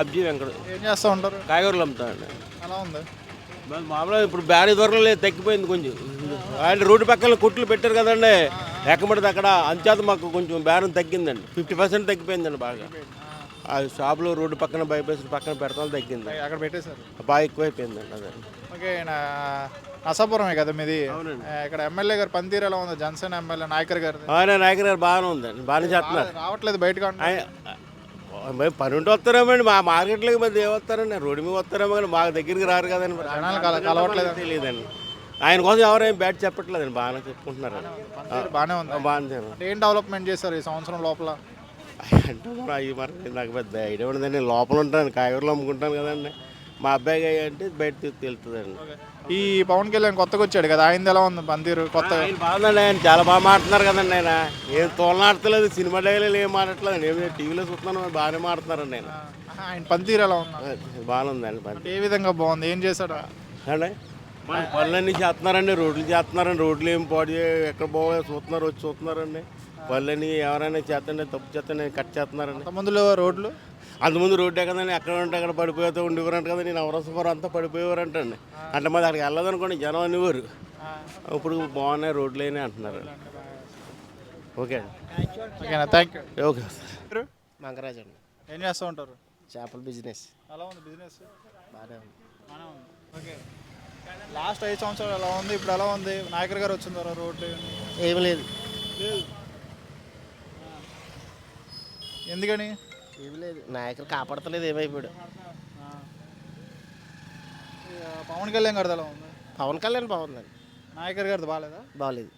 అబ్జీ వెంకట ఏం చేస్తూ ఉంటారు? కాయగూరలు అమ్ముతానండి. ఎలా ఉంది? మామూలుగా ఇప్పుడు బ్యారీ దొరకలేదు, తగ్గిపోయింది కొంచెం. ఆయన రోడ్డు పక్కన కొట్లు పెట్టారు కదండి, ఎక్కబడితే అక్కడ అంచేత మాకు కొంచెం బేరం తగ్గిందండి. 50% తగ్గిపోయిందండి బాగా. ఆ షాపులో రోడ్డు పక్కన బైపాస్ పక్కన పెడతాం తగ్గింది, అక్కడ పెట్టేశారు. బాగా ఎక్కువైపోయిందండి అదే. ఓకే. నసాపురమే కదా మీది? అవునండి. ఇక్కడ ఎమ్మెల్యే గారు పనితీరు ఎలా ఉంది? జనసేన ఎమ్మెల్యే నాయకర్ గారు ఆయన నాయకుడు గారు బాగానే ఉందండి, బాగానే చేస్తున్నారు. రావట్లేదు బయటకు మరి పని ఉంటే వస్తారేమండి, మా మార్కెట్లోకి మరి ఏమొస్తారండి, రోడ్డు మీద వస్తారేమో కానీ మాకు దగ్గరికి రారు కదండి. మరి కలవట్లేదు తెలియదండి. ఆయన కోసం ఎవరేం బ్యాట్ చెప్పట్లేదండి, బాగానే చెప్పుకుంటున్నారు. బాగానే ఉంది. బాగానే ఏం డెవలప్మెంట్ చేశారు ఈ సంవత్సరం లోపల? అంటే అవి మరి నాకు పెద్ద ఐడియా ఉండదండి. నేను లోపల ఉంటాను, కాయగూరలు అమ్ముకుంటాను కదండి. మా అబ్బాయి అంటే బయట తెలుస్తుందండి. ఈ పవన్ కళ్యాణ్ కొత్తగా వచ్చాడు కదా, ఆయన ఎలా ఉంది పనితీరు? కొత్తగా ఆయన బాగుందండి, ఆయన చాలా బాగా మాట్లాడుతున్నారు కదండి. ఆయన ఏం తోలనాడతలేదు, సినిమా డైలాగులు ఏం మాట్లాడలేదు. ఏమి టీవీలో చూస్తున్నాను, బాగానే మాట్లాడుతున్నారండి ఆయన. ఆయన పనితీరు ఎలా ఉంది? బాగానే ఉందండి పని. ఏ విధంగా బాగుంది? ఏం చేశాడు అండి? పనులన్నీ చేస్తున్నారండి, రోడ్లు చేస్తున్నారండి. రోడ్లు ఏం పాడు ఎక్కడ బాగా చూస్తున్నారు, వచ్చి చూస్తున్నారండి. పనులన్నీ ఎవరైనా చేస్తండి, తప్పు చేస్తండి కట్ చేస్తున్నారండి. ముందులో రోడ్లు అంతకుముందు రోడ్డే కదండి, ఎక్కడ ఉంటే అక్కడ పడిపోతూ ఉండేవారంట కదా. నేను అవరసపురం అంతా పడిపోయేవారంటండి. అంటే మాది అక్కడికి వెళ్ళదనుకోండి జనం అనేవారు. ఇప్పుడు బాగున్నాయి రోడ్లు అని అంటున్నారు. ఓకే అండి, ఓకేనా? Thank you. Okay sir. Mangaraj అండి. ఏం చేస్తూ ఉంటారు? చేపల బిజినెస్. ఎలా ఉంది బిజినెస్? బాగానే ఉంది. ఓకే. లాస్ట్ 5 సంవత్సరాలు ఎలా ఉంది, ఇప్పుడు ఎలా ఉంది? నాయకర్ గారు వచ్చిన తర్వాత రోడ్లు ఏమి లేదు. లేదు. ఎందుకని? ఏమి లేదు, నాయకులు కాపాడతలేదు, ఏమైపోయాడు. పవన్ కళ్యాణ్ గారిది ఎలా ఉంది? పవన్ కళ్యాణ్ బాగుందండి. నాయకర్ గారిది బాగాలేదా? బాగలేదు.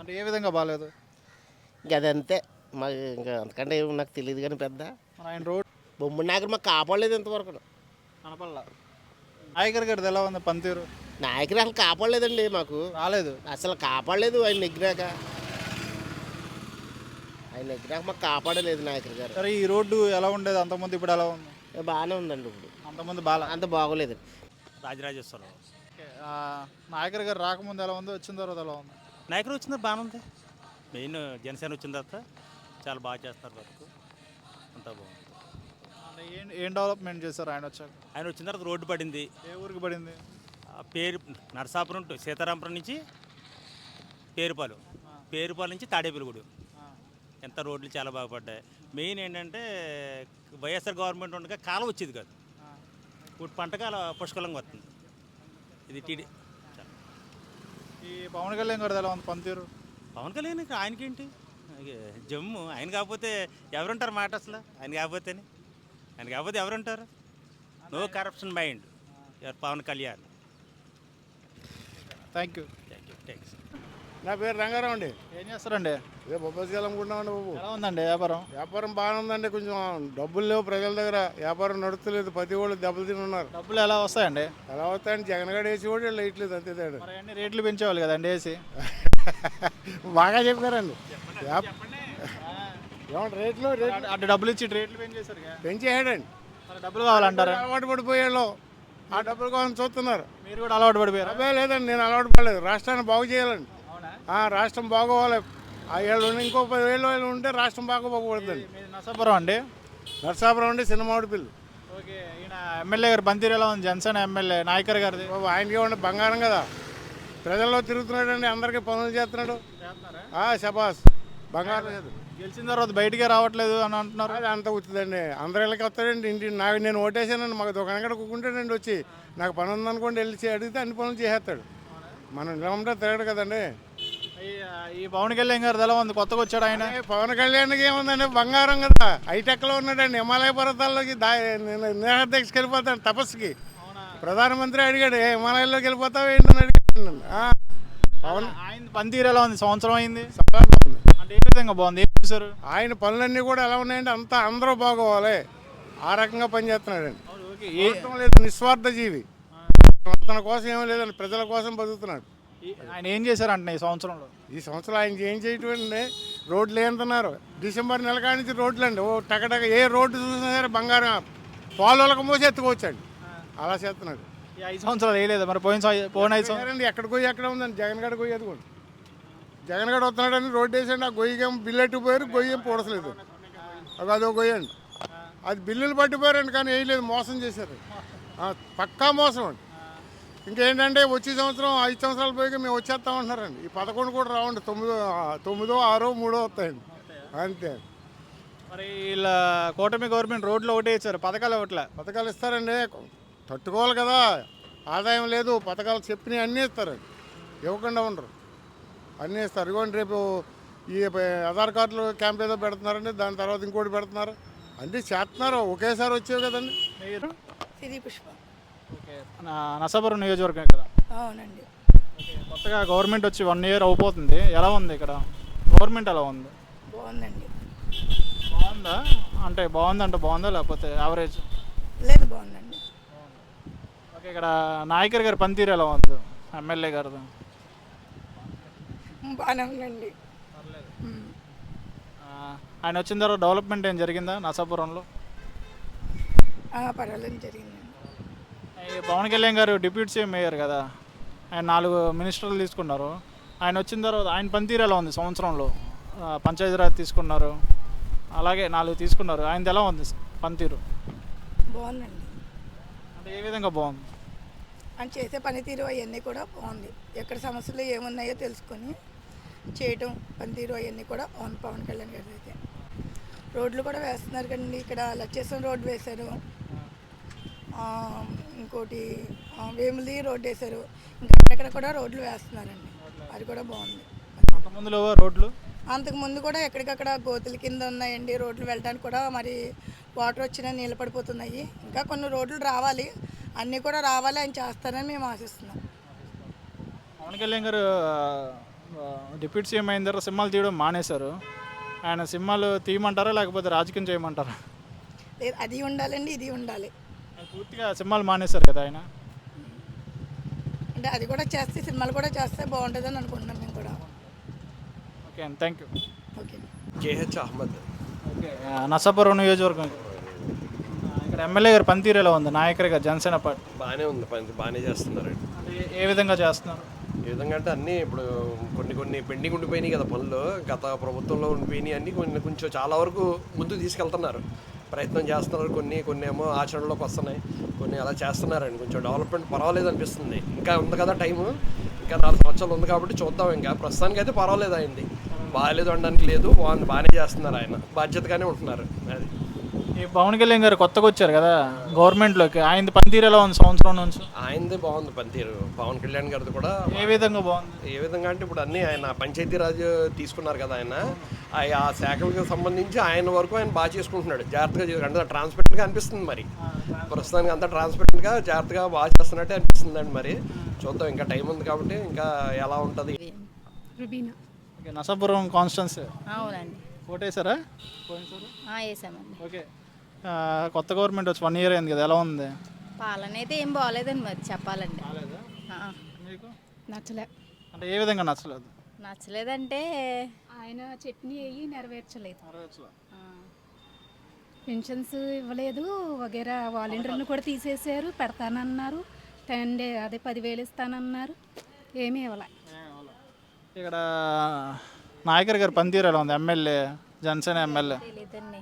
అంటే ఏ విధంగా బాగాలేదు? ఇంకా అదంతే, మాకు ఇంకా అంతకంటే ఏమి నాకు తెలియదు. కానీ పెద్ద మరి ఆయన రోడ్ బొమ్మ నాయకుడు మాకు కాపాడలేదు ఇంతవరకు. అనపల్లా నాయకర్ గారిది ఎలా ఉంది పనితీరు? నాయకుడు అసలు కాపాడలేదండి, మాకు రాలేదు. అసలు కాపాడలేదు. ఆయన నెగ్గినాక మాకు కాపాడలేదు నాయకుడు గారు. సరే, ఈ రోడ్డు ఎలా ఉండేది అంతకుముందు, ఇప్పుడు ఎలా ఉంది? బాగానే ఉందండి. ఇప్పుడు అంతకుముందు అంత బాగోలేదు. రాజరాజేశ్వరరావు నాయకర్ గారు రాకముందు ఎలా ఉంది, వచ్చిన తర్వాత ఎలా ఉంది? నాయకుడు వచ్చింది బాగానే ఉంది. మెయిన్ జనసేన వచ్చిన తర్వాత చాలా బాగా చేస్తారు వర్క్, అంతా బాగుంది. అంటే ఏం డెవలప్మెంట్ చేశారు ఆయన వచ్చాక? ఆయన వచ్చిన తర్వాత రోడ్డు పడింది. ఏ ఊరికి పడింది? పేరు నరసాపురం సీతారాంపురం నుంచి పేరుపాలెం నుంచి తాడేపల్లిగూడు ఎంత రోడ్లు చాలా బాగుపడ్డాయి. మెయిన్ ఏంటంటే వైఎస్ఆర్ గవర్నమెంట్ ఉండగా కాలం వచ్చేది కాదు, ఇప్పుడు పంటకాల పుష్కలంగా వస్తుంది. ఇది టీడీ. ఈ పవన్ కళ్యాణ్ గారు ఎలా ఉంది పనితీరు? పవన్ కళ్యాణ్ ఆయనకేంటి జమ్ము, ఆయన కాకపోతే ఎవరుంటారు మాట అసలు? ఆయన కాకపోతే ఎవరుంటారు? No corruption mind your Pawan Kalyan. Thank you. Thanks. నా పేరు రంగారావు అండి. ఏం చేస్తారండి? బొబ్బసి అమ్ముకుంటామండి బాబు. ఎలా ఉందండి వ్యాపారం? వ్యాపారం బాగానే ఉందండి, కొంచెం డబ్బులు లేవు ప్రజల దగ్గర, వ్యాపారం నడుస్తలేదు, ప్రతి వాళ్ళు దెబ్బలు తిని ఉన్నారు. డబ్బులు ఎలా వస్తాయండి? ఎలా వస్తాయండి, జగన్ గడ వేసి కూడా వేయట్లేదు, అంతే తేడా. మరి అన్ని రేట్లు పెంచేవాళ్ళు కదండి వేసి. బాగా చెప్పారండి. ఏమంటే రేట్లు అటు డబ్బులు ఇచ్చి రేట్లు పెంచేశారు, పెంచేయడండి. మరి డబ్బులు కావాలంటారా? అలవాటు పడిపోయాళ్ళు, ఆ డబ్బుల కోసం చూస్తున్నారు. మీరు కూడా అలవాటు పడిపోయారు? అబ్బాయి లేదండి, నేను అలవాటు పడలేదు. రాష్ట్రాన్ని బాగు చేయాలండి. రాష్ట్రం బాగోవాలి. ఆ ఏళ్ళు ఇంకో 10 ఏళ్ళు ఉంటే రాష్ట్రం బాగా బాగుపడుతుంది. నరసాపురం అండి? నరసాపురం అండి, సినిమాడి పిల్లు. ఓకే. ఈయన ఎమ్మెల్యే గారు పనితీరు ఎలా ఉంది? జనసేన ఎమ్మెల్యే నాయకర్ గారిది. ఆయనకి ఏమన్నా బంగారం కదా, ప్రజల్లో తిరుగుతున్నాడండి, అందరికీ పనులు చేస్తున్నాడు. శబాస్, బంగారం లేదు. గెలిచిన తర్వాత బయటికే రావట్లేదు అని అంటున్నారు. అది అంత అవుతుందండి, అందరి ఇళ్ళకి వస్తాడండి. ఇంటి నేను ఓటేసానండి, మాకు దుకాణం కూకుంటాడండి, వచ్చి నాకు పని ఉందనుకోండి వెళ్ళి అడిగితే అన్ని పనులు చేసేస్తాడు. మనం ఇలా ఉంటే తిరగడు కదండి. ఈ పవన్ కళ్యాణ్ గారు ఎలా ఉంది? కొత్తగా వచ్చాడు ఆయన. పవన్ కళ్యాణ్కి ఏముందండి, బంగారం కదా, హైటెక్లో ఉన్నాడండి. హిమాలయ పర్వతాల్లోకి నేహాధ్యక్షకి వెళ్ళిపోతాడు తపస్సుకి. ప్రధానమంత్రి అడిగాడు, హిమాలయాల్లోకి వెళ్ళిపోతావు ఏంటని అడిగాడు. పవన్ ఆయన పనితీరు ఎలా ఉంది? సంవత్సరం అయింది. అంటే ఏ విధంగా బాగుంది? ఏం చూసారు? ఆయన పనులన్నీ కూడా ఎలా ఉన్నాయంటే అంతా అందరూ బాగోవాలి, ఆ రకంగా పనిచేస్తున్నాడండి. నిస్వార్థ జీవి, తన కోసం ఏమీ లేదండి, ప్రజల కోసం బతుకుతున్నాడు. ఆయన ఏం చేశారంట ఈ సంవత్సరంలో? ఈ సంవత్సరం ఆయన ఏం చేయటండి, రోడ్లు ఏంటున్నారు. డిసెంబర్ నెల కాడి నుంచి రోడ్లు అండి, టకటక ఏ రోడ్డు చూసినా సరే బంగారం, పాలకి మోసి ఎత్తుకోవచ్చండి, అలా చేస్తున్నాడు. ఈ 5 సంవత్సరాలు వేయలేదు మరి? పోయిన 5 సంవత్సరాలు ఎక్కడ గొయ్యి ఎక్కడ ఉందండి, జగన్ గడ గొయ్యి ఎదుకోండి. జగన్ గడ వస్తున్నాడని రోడ్డు వేసండి, ఆ గొయ్యికి ఏమో బిల్లెట్టు పోయారు, గొయ్యి ఏం పొడసలేదు, అదో గొయ్యి అండి. అది బిల్లులు పట్టిపోయారండి, కానీ వేయలేదు, మోసం చేశారు. పక్కా మోసం అండి. ఇంకేంటంటే వచ్చే సంవత్సరం 5 సంవత్సరాలు పోయి మేము వచ్చేస్తామంటున్నారండి. ఈ 11 కూడా రావండి, 9, 6, 3 వస్తాయండి, అంతే. మరి ఇలా కూటమి గవర్నమెంట్ రోడ్లు ఒకటే ఇచ్చారు, పథకాలు ఒకట్లే. పథకాలు ఇస్తారండి, తట్టుకోవాలి కదా, ఆదాయం లేదు. పథకాలు చెప్పినవి అన్నీ ఇస్తారండి, ఇవ్వకుండా ఉండరు, అన్నీ ఇస్తారు. ఇవ్వండి, రేపు ఈ ఆధార్ కార్డులు క్యాంప్ ఏదో పెడుతున్నారండి, దాని తర్వాత ఇంకోటి పెడుతున్నారు, అన్నీ చేస్తున్నారు. ఒకేసారి వచ్చేవి కదండి. మీరు సిరి పుష్ప. ఓకే, నరసాపురం నియోజకవర్గం కదా. అవునండి. ఓకే, కొత్తగా గవర్నమెంట్ వచ్చి 1 ఇయర్ అయిపోతుంది. ఎలా ఉంది ఇక్కడ గవర్నమెంట్? ఎలా ఉంది? బాగుందండి. బాగుందా అంటే బాగుందా లేకపోతే యావరేజ్? లేదు, బాగుందండి. ఓకే, ఇక్కడ నాయకర్ గారి పనితీరు ఎలా ఉంది, ఎమ్మెల్యే గారిది? బాగానే ఉందండి. ఆయన వచ్చిన తర్వాత డెవలప్మెంట్ ఏం జరిగిందా నరసాపురంలో? పర్వాలేదు, జరిగిందండి. ఈ పవన్ కళ్యాణ్ గారు డిప్యూటీ సీఎం అయ్యారు కదా, ఆయన 4 మినిస్టర్లు తీసుకున్నారు. ఆయన వచ్చిన తర్వాత ఆయన పనితీరు ఎలా ఉంది సంవత్సరంలో? పంచాయతీరాజ్ తీసుకున్నారు, అలాగే 4 తీసుకున్నారు. ఆయనది ఎలా ఉంది పనితీరు? బాగుందండి. అంటే ఏ విధంగా బాగుంది? ఆయన చేసే పనితీరు అవన్నీ కూడా బాగుంది. ఎక్కడ సమస్యలు ఏమున్నాయో తెలుసుకొని చేయటం, పనితీరు అవన్నీ కూడా బాగుంది పవన్ కళ్యాణ్ గారి అయితే. రోడ్లు కూడా వేస్తున్నారు కదండి, ఇక్కడ లచ్చేసం రోడ్డు వేశారు, ఇంకోటి వేములది రోడ్డు వేశారు, ఇంకా ఎక్కడ కూడా రోడ్లు వేస్తున్నారండి, అది కూడా బాగుంది. అంతకుముందులో రోడ్లు అంతకుముందు కూడా ఎక్కడికక్కడ గోతుల కింద ఉన్నాయండి, రోడ్లు వెళ్ళడానికి కూడా మరి వాటర్ వచ్చినా నీళ్ళు పడిపోతున్నాయి. ఇంకా కొన్ని రోడ్లు రావాలి, అన్నీ కూడా రావాలి, ఆయన చేస్తారని మేము ఆశిస్తున్నాం. పవన్ కళ్యాణ్ గారు డిప్యూటీ సీఎం అయిన తర్వాత సినిమాలు తీయడం మానేశారు. ఆయన సినిమాలు తీయమంటారా లేకపోతే రాజకీయం చేయమంటారా? లేదు, అది ఉండాలండి, ఇది ఉండాలి. పూర్తిగా సినిమాలు మానేశారు కదా ఆయన. అంటే అది కూడా చేస్తే, సినిమాలు కూడా చేస్తే బాగుంటుందని అనుకుంటున్నాం మేము కూడా. ఓకే అండి, thank you. Okay. KH Ahmed. Okay, Narasapuram నియోజకవర్గం ఇక్కడ ఎమ్మెల్యే గారు పనితీరు ఎలా ఉంది, నాయకర్ గారు జనసేన పార్టీ? బాగానే ఉంది, పని బాగానే చేస్తున్నారండి. అంటే ఏ విధంగా చేస్తున్నారు? ఏ విధంగా అంటే అన్నీ ఇప్పుడు కొన్ని పెండింగ్ ఉండిపోయినాయి కదా పనులు, గత ప్రభుత్వంలో ఉండిపోయినాయి అన్నీ కొంచెం చాలా వరకు ముందుకు తీసుకెళ్తున్నారు, ప్రయత్నం చేస్తున్నారు. కొన్ని ఏమో ఆచరణలోకి వస్తున్నాయి, కొన్ని అలా చేస్తున్నారండి. కొంచెం డెవలప్మెంట్ పర్వాలేదు అనిపిస్తుంది. ఇంకా ఉంది కదా టైము, ఇంకా 4 సంవత్సరాలు ఉంది కాబట్టి చూద్దాం. ఇంకా ప్రస్తుతానికి అయితే పర్వాలేదు, అయింది బాగాలేదు అనడానికి లేదు, బాగానే చేస్తున్నారు, ఆయన బాధ్యతగానే ఉంటున్నారు. అది ఈ పవన్ కళ్యాణ్ గారు కొత్తగా వచ్చారు కదా గవర్నమెంట్లోకి, ఆయన పనితీరు ఎలా ఉంది సంవత్సరం నుంచి? ఆయనదే బాగుంది పనితీరు, పవన్ కళ్యాణ్ గారిది కూడా. ఏ విధంగా బాగుంది? ఏ విధంగా అంటే ఇప్పుడు అన్నీ ఆయన పంచాయతీరాజ్ తీసుకున్నారు కదా, ఆయన ఆ శాఖలకు సంబంధించి ఆయన వరకు ఆయన బాగా చేసుకుంటున్నాడు, జాగ్రత్తగా అంటే ట్రాన్స్పరెంట్గా అనిపిస్తుంది. మరి ప్రస్తుతానికి అంతా ట్రాన్స్పరెంట్గా జాగ్రత్తగా బాగా చేస్తున్నట్టే అనిపిస్తుందండి. మరి చూద్దాం, ఇంకా టైం ఉంది కాబట్టి ఇంకా ఎలా ఉంటుంది. నరసాపురం కాన్స్టిట్యున్సీ అవునండి. ఓటేసారా? వేసామండి. ఓకే, కొత్త గవర్నమెంట్ వచ్చి 1 ఇయర్ అయింది కదా, ఎలా ఉంది పాలన? అయితే ఏం బాగోలేదండి మరి చెప్పాలండి. మీకు నచ్చలే. అంటే ఏ విధంగా నచ్చలేదు? నచ్చలేదంటే ఆయన చట్నీ అయ్యి నెరవేర్చలేదు, పెన్షన్స్ ఇవ్వలేదు, వగేరా వాలంటీర్లను కూడా తీసేసారు, పెడతానన్నారు, 10,000 ఇస్తానన్నారు, ఏమీ ఇవ్వలే. ఇక్కడ నాయకర్ గారు పనితీరు ఎలా ఉంది, ఎమ్మెల్యే జనసేన ఎమ్మెల్యే? తెలియదండి,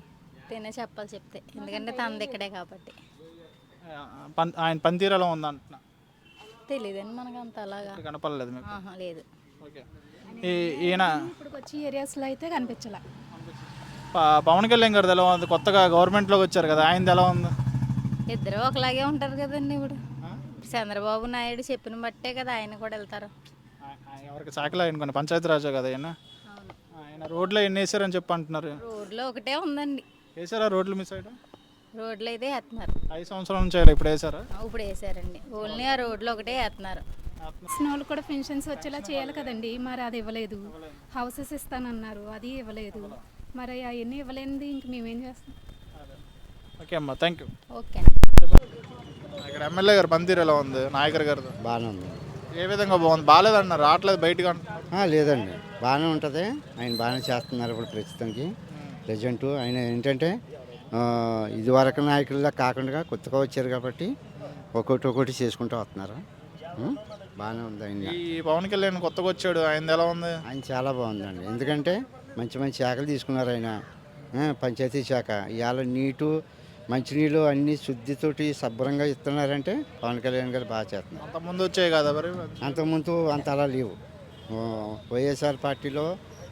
తినే చెప్పాలి చెప్తే, ఎందుకంటే తనది ఇక్కడే కాబట్టి. ఆయన పనితీరు ఎలా ఉంది అంటున్నా? తెలియదండి మనకు అంత అలాగా కనపడలేదు మీకు? లేదు. ఓకే, ఈయన ఇప్పుడు వచ్చి ఏరియాస్లో అయితే కనిపించలే. పవన్ కళ్యాణ్ గారిది ఎలా ఉంది, కొత్తగా గవర్నమెంట్లోకి వచ్చారు కదా, ఆయనది ఎలా ఉంది? ఇద్దరు ఒకలాగే ఉంటారు కదండి. ఇప్పుడు చంద్రబాబు నాయుడు చెప్పిన బట్టే కదా ఆయన కూడా వెళ్తారు. ఎవరికి శాఖలో ఆయన కొన్ని పంచాయతీరాజే కదా ఆయన. ఆయన రోడ్లో ఎన్ని వేసారని చెప్పి అంటున్నారు. రోడ్లో ఒకటే ఉందండి. వేసారా రోడ్లు మీ సైడ్? రోడ్లు అయితే వేస్తున్నారు. 5 సంవత్సరాల నుంచి వేయాలి, ఇప్పుడు వేసారా? ఇప్పుడు వేసారండి, ఓన్లీ ఆ రోడ్లు ఒకటే వేస్తున్నారు. వాళ్ళు కూడా పెన్షన్స్ వచ్చేలా చేయాలి కదండి, మరి అది ఇవ్వలేదు. హౌసెస్ ఇస్తానన్నారు, అది ఇవ్వలేదు. మరి అవన్నీ ఇవ్వలేనిది ఇంక మేమేం చేస్తాం? ఓకే అమ్మా, థ్యాంక్ యూ. ఓకే. ఇక్కడ ఎమ్మెల్యే గారు పనితీరు ఎలా ఉంది, నాయకర్ గారు? బాగానే ఉంది. ఏ విధంగా బాగుంది? బాగాలేదన్నారు, రావట్లేదు బయటకు. లేదండి, బాగానే ఉంటుంది, ఆయన బాగానే చేస్తున్నారు ఇప్పుడు ప్రస్తుతానికి ప్రజెంట్. ఆయన ఏంటంటే ఇదివరకు నాయకుల్లా కాకుండా కొత్తగా వచ్చారు కాబట్టి ఒక్కొక్కటి చేసుకుంటూ వస్తున్నారు, బాగానే ఉంది. ఆయన ఈ పవన్ కళ్యాణ్ కొత్తగా వచ్చాడు, ఆయన ఎలా ఉంది? ఆయన చాలా బాగుందండి, ఎందుకంటే మంచి శాఖలు తీసుకున్నారు ఆయన. పంచాయతీ శాఖ ఇవాళ నీటు మంచినీళ్ళు అన్నీ శుద్ధితోటి శుభ్రంగా ఇస్తున్నారంటే పవన్ కళ్యాణ్ గారు బాగా చేస్తున్నారు. అంత ముందు వచ్చాయి కదా మరి. అంతకుముందు అంత అలా లేవు. వైఎస్ఆర్ పార్టీలో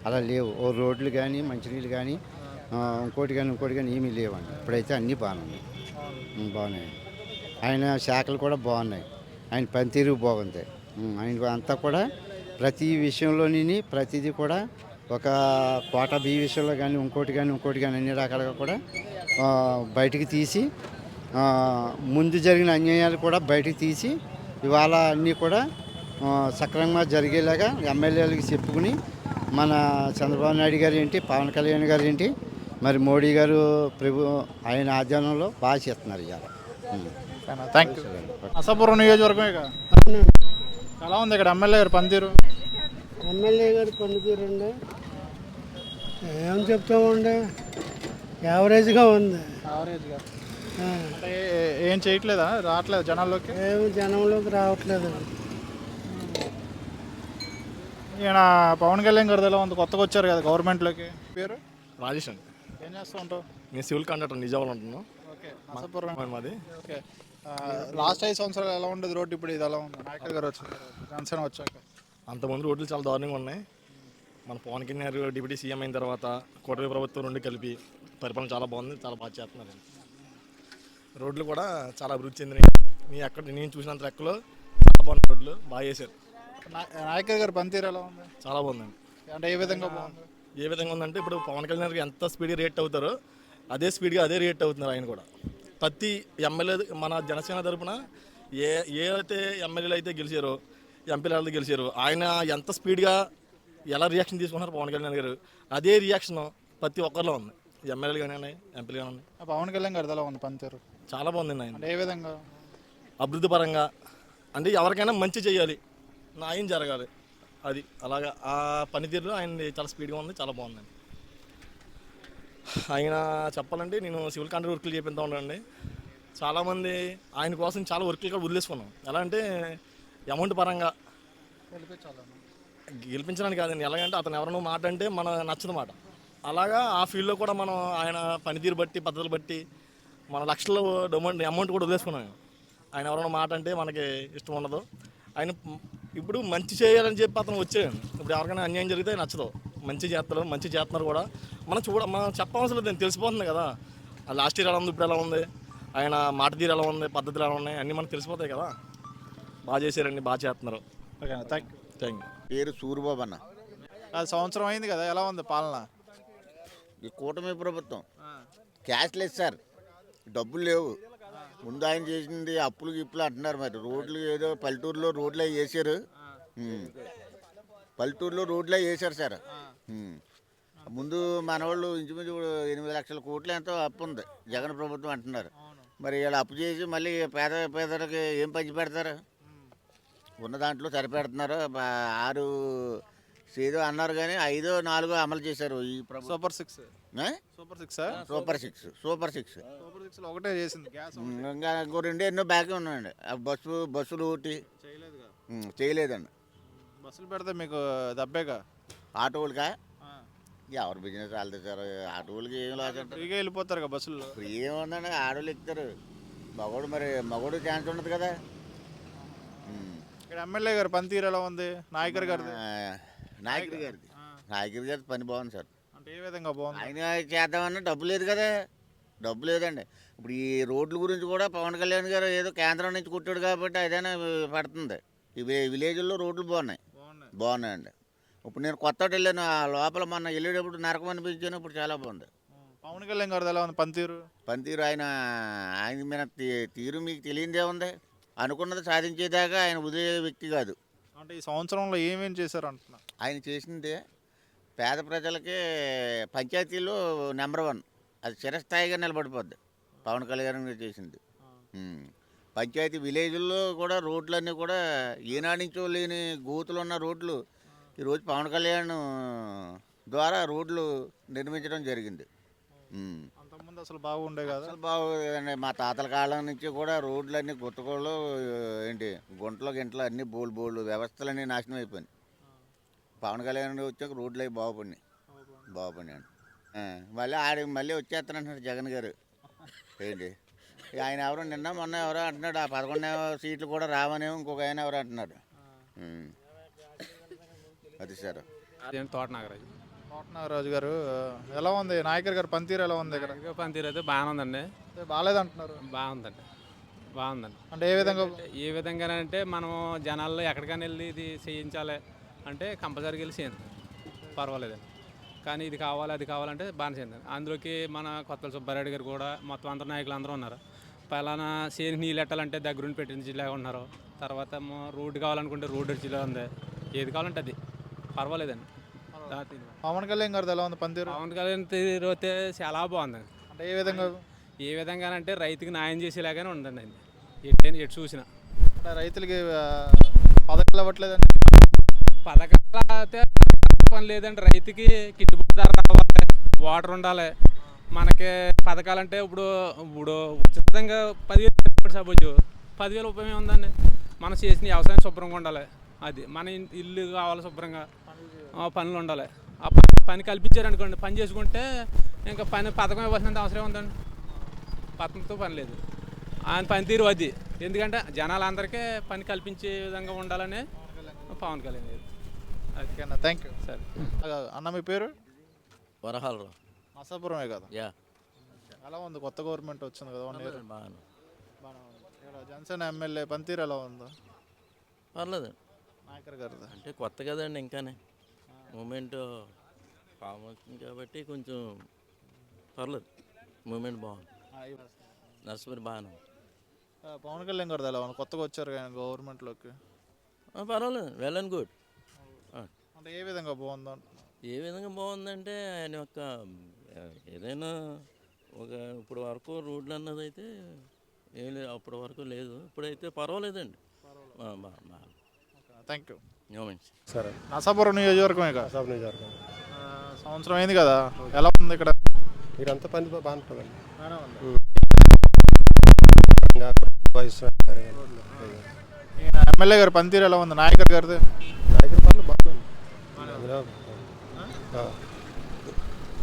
అలా లేవు. ఓ రోడ్లు కానీ మంచినీళ్ళు కానీ ఇంకోటి కానీ ఏమీ లేవండి. ఇప్పుడైతే అన్నీ బాగున్నాయి. బాగున్నాయి. ఆయన శాఖలు కూడా బాగున్నాయి. ఆయన పనితీరు బాగుంది. ఆయన అంతా కూడా ప్రతి విషయంలోని ప్రతిదీ కూడా ఒక కోట బి విషయంలో కానీ ఇంకోటి కానీ అన్ని రకాలుగా కూడా బయటికి తీసి ముందు జరిగిన అన్యాయాలు కూడా బయటికి తీసి ఇవాళ అన్నీ కూడా సక్రమంగా జరిగేలాగా ఎమ్మెల్యేలకి చెప్పుకుని మన చంద్రబాబు నాయుడు గారు ఏంటి, పవన్ కళ్యాణ్ గారు ఏంటి, మరి మోడీ గారు ఆయన ఆధ్వర్యంలో బాగా చేస్తున్నారు ఇవాళ. Thank you. నర్సాపురం నియోజకవర్గమే కదా, ఎలా ఉంది ఇక్కడ ఎమ్మెల్యే గారు పనితీరు? ఎమ్మెల్యే గారి పనితీరు అండి ఏం చెప్తామండి, యావరేజ్గా ఉంది. యావరేజ్గా అంటే ఏం చేయట్లేదా, రావట్లేదు జనాల్లోకి? ఏమి జనంలోకి రావట్లేదు. ఈయన పవన్ కళ్యాణ్ గారు ఎలా ఉంది, కొత్తగా వచ్చారు కదా గవర్నమెంట్లోకి? పేరు రాజేష్ అండి. ఏం చేస్తూ ఉంటావు? నేను సివిల్ కాంట్రాక్టర్ నిజామాబాద్ ఉంటున్నాను. ఓకే, నర్సాపురం మాది. ఓకే. లాస్ట్ 5 సంవత్సరాలు ఎలా ఉండేది రోడ్డు, ఇప్పుడు ఇది ఎలా ఉంది నాయకర్ గారు వచ్చిన జనసేన వచ్చాక? అంతమంది రోడ్లు చాలా దారుణంగా ఉన్నాయి. మన పవన్ కళ్యాణ్ గారు డిప్యూటీ సీఎం అయిన తర్వాత కూటమి ప్రభుత్వం రెండు కలిపి పరిపాలన చాలా బాగుంది, చాలా బాగా చేస్తున్నారు. రోడ్లు కూడా చాలా అభివృద్ధి చెందినాయి. నేను చూసినంత లెక్కలో చాలా బాగున్నాయి, రోడ్లు బాగా చేశారు. నాయకర్ గారు పనితీరు ఎలా ఉంది? చాలా బాగుందండి. అంటే ఏ విధంగా బాగుంది? ఏ విధంగా ఉందంటే ఇప్పుడు పవన్ కళ్యాణ్ గారికి ఎంత స్పీడ్గా రియాక్ట్ అవుతారో అదే స్పీడ్గా అదే రియాక్ట్ అవుతున్నారు ఆయన కూడా. ప్రతి ఎమ్మెల్యే మన జనసేన తరపున ఏ అయితే ఎమ్మెల్యేలు అయితే గెలిచారో, ఎంపీలు అయితే గెలిచారో, ఆయన ఎంత స్పీడ్గా ఎలా రియాక్షన్ తీసుకున్నారు పవన్ కళ్యాణ్ గారు, అదే రియాక్షన్ ప్రతి ఒక్కరిలో ఉంది. ఎమ్మెల్యేలు కానీ ఎంపీలు కానీ. పవన్ కళ్యాణ్ గారు ఎలా ఉంది పనితీరు? చాలా బాగుందండి. ఆయన ఏ విధంగా? అభివృద్ధి పరంగా అంటే ఎవరికైనా మంచి చేయాలి, న్యాయం జరగాలి, అది అలాగా ఆ పనితీరులో ఆయన చాలా స్పీడ్గా ఉంది, చాలా బాగుందండి. ఆయన చెప్పాలంటే నేను సివిల్ కాంట్రాక్ట్ వర్కులు చేపిస్తూ ఉన్నానండి. చాలామంది ఆయన కోసం చాలా వర్కులు కూడా వదిలేసుకున్నాం. ఎలా అంటే అమౌంట్ పరంగా గెలిపించడానికి కాదండి, ఎలాగంటే అతను ఎవరినో మాట అంటే మన నచ్చదు మాట. అలాగా ఆ ఫీల్డ్లో కూడా మనం ఆయన పనితీరు బట్టి పద్ధతులు బట్టి మన లక్షల్లో అమౌంట్ కూడా వదిలేసుకున్నాం. ఆయన ఎవరైనా మాట అంటే మనకి ఇష్టం ఉండదు. ఆయన ఇప్పుడు మంచి చేయాలని చెప్పి అతను వచ్చాడు. ఇప్పుడు ఎవరికైనా అన్యాయం జరిగితే నచ్చదు, మంచి చేస్తున్నారు కూడా. మనం చెప్పవలసిన లేదు, తెలిసిపోతుంది కదా. లాస్ట్ ఇయర్ ఎలా ఉంది, ఇప్పుడు ఎలా ఉంది, ఆయన మాట తీరు ఎలా ఉంది, పద్ధతులు ఎలా ఉన్నాయి, అన్నీ మనకు తెలిసిపోతాయి కదా. బాగా చేశారండి, బాగా చేస్తున్నారు. Okay, thank you. పేరు సూరిబాబు అన్న. అది సంవత్సరం అయింది కదా, ఎలా ఉంది పాలన? ఈ కూటమి ప్రభుత్వం క్యాష్లెస్ సార్, డబ్బులు లేవు. ముందు ఆయన చేసింది అప్పులు గిప్పులు అంటున్నారు. మరి రోడ్లు ఏదో పల్లెటూరులో రోడ్లే వేసారు, సార్. ముందు మనవాళ్ళు ఇంచుమించు 8 లక్షల కోట్లు ఎంతో అప్పు ఉంది జగన్ ప్రభుత్వం అంటున్నారు. మరి వీళ్ళు అప్పు చేసి మళ్ళీ పేదలకి ఏం పంచి పెడతారు? ఉన్న దాంట్లో సరిపెడుతున్నారు. 6 ఏదో అన్నారు కానీ 5, 4 అమలు చేశారు ఈ ప్రభుత్వం. సూపర్ సిక్స్ ఒకటే చేసింది. ఇంకా ఇంకో 2 ఎన్నో బ్యాక్ ఉన్నాయండి. బస్సులు ఒకటి చేయలేదండి. బస్సులు పెడితే మీకు దబ్బేగా. ఆటోలకా ఎవరు బిజినెస్ వెళ్తారు సార్, ఆటోలకి ఏం లేదు, ఫ్రీగా వెళ్ళిపోతారు కదా బస్సుల్లో. ఫ్రీ ఏముందండి, ఆటోలు ఎక్కుతారు. మగోడు ఛాన్స్ ఉండదు కదా. ఇక్కడ ఎమ్మెల్యే గారు పనితీరు ఎలా ఉంది? నాయకర్ గారిది పని బాగుంది సార్. అంటే ఏ విధంగా బాగుంది? ఆయన చేద్దామన్నా డబ్బు లేదు కదా, డబ్బు లేదండి. ఇప్పుడు ఈ రోడ్ల గురించి కూడా పవన్ కళ్యాణ్ గారు ఏదో కేంద్రం నుంచి కుట్టాడు కాబట్టి అదైనా పడుతుంది. ఇవి విలేజ్లో రోడ్లు బాగున్నాయండి. ఇప్పుడు నేను కొత్త వెళ్ళాను, ఆ లోపల మొన్న వెళ్ళేటప్పుడు నరకం అనిపించాను, ఇప్పుడు చాలా బాగుంది. పవన్ కళ్యాణ్ గారు ఎలా ఉంది పనితీరు? ఆయన మీద తీరు మీకు తెలియదే ఉంది. అనుకున్నది సాధించేదాకా ఆయన వదిలే వ్యక్తి కాదు. అంటే ఈ సంవత్సరంలో ఏమేం చేశారు అంటున్నా? ఆయన చేసింది పేద ప్రజలకి పంచాయతీలో నెంబర్ 1, అది చిరస్థాయిగా నిలబడిపోద్ది. పవన్ కళ్యాణ్ గారు చేసింది. పంచాయతీ విలేజ్ల్లో కూడా రోడ్లన్నీ కూడా ఏనాడు నుంచో లేని గోతులు ఉన్న రోడ్లు ఈరోజు పవన్ కళ్యాణ్ ద్వారా రోడ్లు నిర్మించడం జరిగింది. అంతకుముందు అసలు బాగుండే కదా? అసలు బాగుండేదండి. మా తాతల కాలం నుంచి కూడా రోడ్లన్నీ గుత్తకోళ్ళు గుంటలు గింటలు అన్నీ బోళ్ళు వ్యవస్థలన్నీ నాశనం అయిపోయినాయి. పవన్ కళ్యాణ్ వచ్చాక రోడ్లు అవి బాగుపడినాయి అండి. మళ్ళీ వచ్చేస్తానంటున్నాడు జగన్ గారు. ఏంటి ఆయన ఎవరో నిన్న మొన్న ఎవరో అంటున్నాడు, ఆ 11 సీట్లు కూడా రావనేమో ఇంకొక ఆయన ఎవరో అంటున్నాడు. అది సార్ తోట నాగరాజు. తోట నాగరాజు గారు ఎలా ఉంది నాయకర్ గారు పనితీరు ఎలా ఉంది ఇక్కడ? పనితీరు అయితే బాగానే ఉందండి. బాగాలేదంటున్నారు. బాగుందండి. అంటే ఏ విధంగా అంటే మనం జనాల్లో ఎక్కడికైనా వెళ్ళి ఇది చేయించాలి అంటే కంపల్సరీగా వెళ్ళి చేయించాలి, పర్వాలేదండి. కానీ ఇది కావాలి అది కావాలంటే బాగా చేయండి. అందులోకి మన కొత్తల సుబ్బారెడ్డి గారు కూడా మొత్తం అందరు నాయకులు అందరూ ఉన్నారు. పలానా చేనికి నీళ్ళు ఎట్టాలంటే దగ్గరుండి పెట్టించలేక ఉన్నారు. తర్వాత రోడ్డు కావాలనుకుంటే రోడ్డు వచ్చేలా ఉంది. ఏది కావాలంటే అది పర్వాలేదండి. పవన్ కళ్యాణ్ గారు ఎలా ఉంది పనితీరు? పవన్ కళ్యాణ్ తీరు అయితే చాలా బాగుంది. అంటే ఏ విధంగా అంటే రైతుకి న్యాయం చేసేలాగానే ఉందండి. ఎటు చూసినా రైతులకి పథకాలు ఇవ్వట్లేదండి. పథకాలు అయితే పని లేదండి. రైతుకి గిట్టుబాటు ధర రావాలి, వాటర్ ఉండాలి. మనకి పథకాలంటే ఇప్పుడు ఉచితంగా 10,000 సపోజ్ 10,000 ఉపయోగం ఉందండి. మనం చేసిన వ్యవసాయం శుభ్రంగా ఉండాలి. అది మన ఇల్లు కావాలి, శుభ్రంగా పనులు ఉండాలి. ఆ పని కల్పించారనుకోండి, పని చేసుకుంటే ఇంకా పథకం ఇవ్వాల్సినంత అవసరం ఉందండి. పథకంతో పని లేదు. ఆయన పనితీరు అది. ఎందుకంటే జనాలందరికీ పని కల్పించే విధంగా ఉండాలని పవన్ కళ్యాణ్ గారు. ఓకేనా, థ్యాంక్ యూ. సరే అన్న మీ పేరు? వరహాలరావు. నర్సాపురమే కదా? యా. ఎలా ఉంది కొత్త గవర్నమెంట్ వచ్చింది కదా 1 ఇయర్? బాగా ఇక్కడ జనసేన ఎమ్మెల్యే పనితీరు ఎలా ఉందో? పర్లేదు. నాయకర్ గారు అంటే కొత్త కదండి, ఇంకానే మూమెంట్ ఫామ్ అవుతుంది కాబట్టి కొంచెం పర్లేదు. మూమెంట్ బాగుంది. నర్సరీ బాగానే. పవన్ కళ్యాణ్ గారు ఎలా ఉంది? కొత్తగా వచ్చారు కానీ గవర్నమెంట్లోకి. పర్వాలేదు, వెల్ అండ్ గుడ్. అంటే ఏ విధంగా బాగుందో? ఏ విధంగా బాగుందంటే ఆయన యొక్క ఏదైనా ఒక ఇప్పుడు వరకు రోడ్లు అన్నది అయితే ఏం లేదు, అప్పటి వరకు లేదు. ఇప్పుడైతే పర్వాలేదండి. Thank you. సరే. నర్సాపురం నియోజకవర్గమే కదా? నియోజకవర్గం. సంవత్సరం అయింది కదా, ఎలా ఉంది ఇక్కడ? ఇక్కడంతా పని బాగా ఉంటుందండి. ఎమ్మెల్యే గారు పనితీరు ఎలా ఉంది? నాయకర్ గారిది? నాయకర్ పనులు బాగుంది.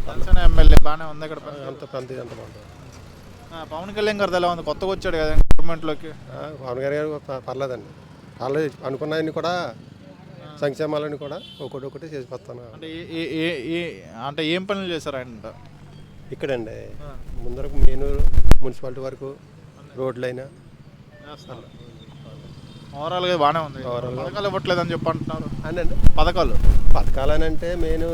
జనసేన ఎమ్మెల్యే బాగానే ఉంది ఇక్కడ. అంత పనితీరు అంత బాగుంటుంది. పవన్ కళ్యాణ్ గారిది ఎలా ఉంది? కొత్తగా వచ్చాడు కదా గవర్నమెంట్లోకి. పవన్ గారు పర్లేదండి. పర్లేదు, అనుకున్నాయని కూడా సంక్షేమాలని కూడా ఒకటి చేసిపోతాను. అంటే ఏం పనులు చేశారు ఆయన ఇక్కడండి? ముందరకు మెయిన్ మున్సిపాలిటీ వరకు రోడ్లైనా ఓవరాల్గా బాగానే ఉంది. పథకాలు ఇవ్వట్లేదు అని చెప్పి అంటున్నారు. అండి పథకాలు అని అంటే మెయిన్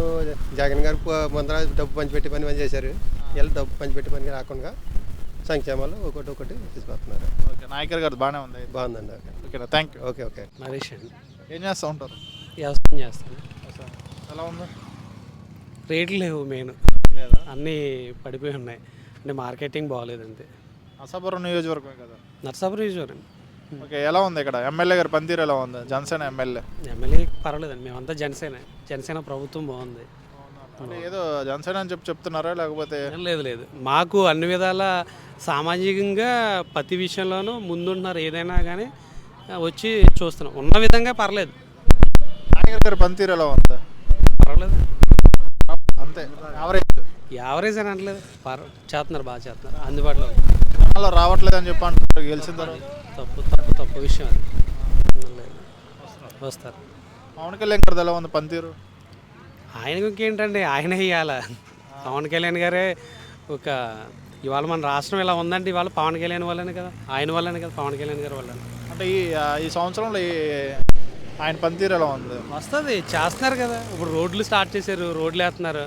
జగన్ గారు ముందర డబ్బు పంచిపెట్టి పని చేశారు. వీళ్ళు డబ్బు పంచిపెట్టి పని రాకుండా సంక్షేమాలు ఒకటి తీసుకొస్తున్నారు. ఓకే, నాయకర్ గారు బాగానే ఉంది. బాగుందండి. ఓకేనా, థ్యాంక్ యూ. ఓకే. నరేష్ అండి. ఏం చేస్తూ ఉంటారు? వ్యవసాయం చేస్తాను. ఎలా ఉంది? రేట్లు లేవు, మెయిన్ అన్నీ పడిపోయి ఉన్నాయి. అంటే మార్కెటింగ్ బాగోలేదు అంతే. నర్సాపురం నియోజకవర్గం కదా? నర్సాపురం నియోజకవర్గం. ఓకే, ఎలా ఉంది ఇక్కడ ఎమ్మెల్యే గారు పనితీరు ఎలా ఉంది? జనసేన ఎమ్మెల్యే పర్వాలేదండి. మేమంతా జనసేన ప్రభుత్వం బాగుంది. ఏదో జనసేన అని చెప్తున్నారా లేకపోతే? లేదు, మాకు అన్ని విధాల సామాజికంగా ప్రతి విషయంలోనూ ముందుంటున్నారు. ఏదైనా కానీ వచ్చి చూస్తున్నాం. ఉన్న విధంగా పర్లేదు. నాయకర్ గారు పనితీరు ఎలా ఉంది? పర్వాలేదు, అంతే. యావరేజ్ అని అనట్లేదు, చేస్తున్నారు, బాగా చేస్తున్నారు. అందుబాటులో రావట్లేదు అని చెప్పి అంటారు. గెలిచిన తర్వాత తప్పు విషయం అది. వస్తారు. పవన్ కళ్యాణ్ గారు ఎలా ఉంది పనితీరు? ఆయనకి ఇంకేంటండి, ఆయన ఇవ్వాల. పవన్ కళ్యాణ్ గారే ఒక ఇవాళ మన రాష్ట్రం ఇలా ఉందంటే ఇవాళ పవన్ కళ్యాణ్ వల్లనే కదా, ఆయన వల్లనే కదా, పవన్ కళ్యాణ్ గారి వల్ల. అంటే ఈ సంవత్సరంలో ఆయన పనితీరు ఎలా ఉంది? వస్తుంది, చేస్తున్నారు కదా. ఇప్పుడు రోడ్లు స్టార్ట్ చేశారు, రోడ్లు వేస్తున్నారు.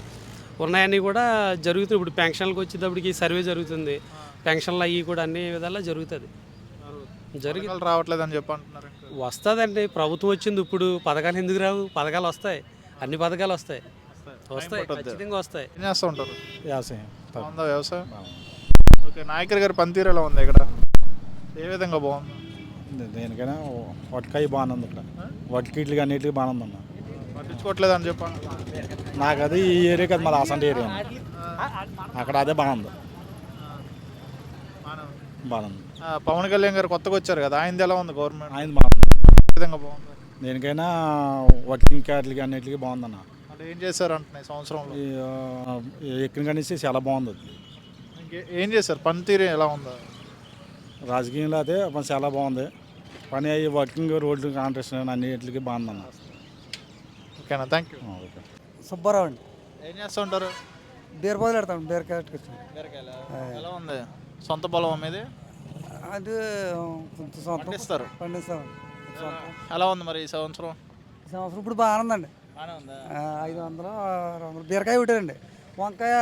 ఉన్నాయన్నీ కూడా జరుగుతుంది. ఇప్పుడు పెన్షన్లకు వచ్చేటప్పటికి సర్వే జరుగుతుంది. పెన్షన్లు అవి కూడా అన్ని విధాలా జరుగుతుంది. రావట్లేదు అని చెప్పి అంటున్నారు. వస్తుందండి, ప్రభుత్వం వచ్చింది. ఇప్పుడు పథకాలు ఎందుకు రావు? పథకాలు వస్తాయి, అన్ని పథకాలు వస్తాయి, ఖచ్చితంగా వస్తాయి. ఏం చేస్తూ ఉంటారు? వ్యవసాయం. వ్యవసాయం. ఓకే, నాయకర్ గారి పనితీరు ఎలా ఉంది ఇక్కడ? ఏ విధంగా బాగుంది? దేనికైనా వడ్కాయ బాగుంది. ఇక్కడ వడ్కీట్లకి అన్నిటికీ బాగుంది అన్న. పట్టించుకోవట్లేదు అని చెప్పి నాకు అది ఈ ఏరియా కదా, మళ్ళీ అసంటి ఏరియా అక్కడ అదే బాగుంది. పవన్ కళ్యాణ్ గారు కొత్తగా వచ్చారు కదా, ఆయనది ఎలా ఉంది గవర్నమెంట్? ఆయన బాగుంది. విధంగా బాగుంది. దేనికైనా వర్కింగ్ క్యాట్లకి అన్నిటికీ బాగుందన్న. అంటే ఏం చేశారు అంటున్నాయి సంవత్సరంలో? ఎక్కిన కనీసి చాలా బాగుంది. ఏం చేశారు? పనితీరు ఎలా ఉందా? రాజకీయంలో అయితే పని చాలా బాగుంది. పని అయ్యి వర్కింగ్ రోడ్లు కాంట్రాక్షన్ అన్నిటికి బాగుందన్న. ఓకేనా, థ్యాంక్ యూ. ఓకే. సుబ్బారావు అండి. ఏం చేస్తూ ఉంటారు? బీరపాదులు పెడతాం, బీరకాయకి బీరకాయలా? ఎలా ఉంది? సొంత పొలం మీది? అది కొంచెం సొంతం పండిస్తారు. పండిస్తామండి. ఎలా ఉంది మరి ఈ సంవత్సరం? ఈ సంవత్సరం ఇప్పుడు బాగానే ఉందండి. బాగానే ఉందా? 500, 600 బీరకాయ పెట్టారండి. వంకాయ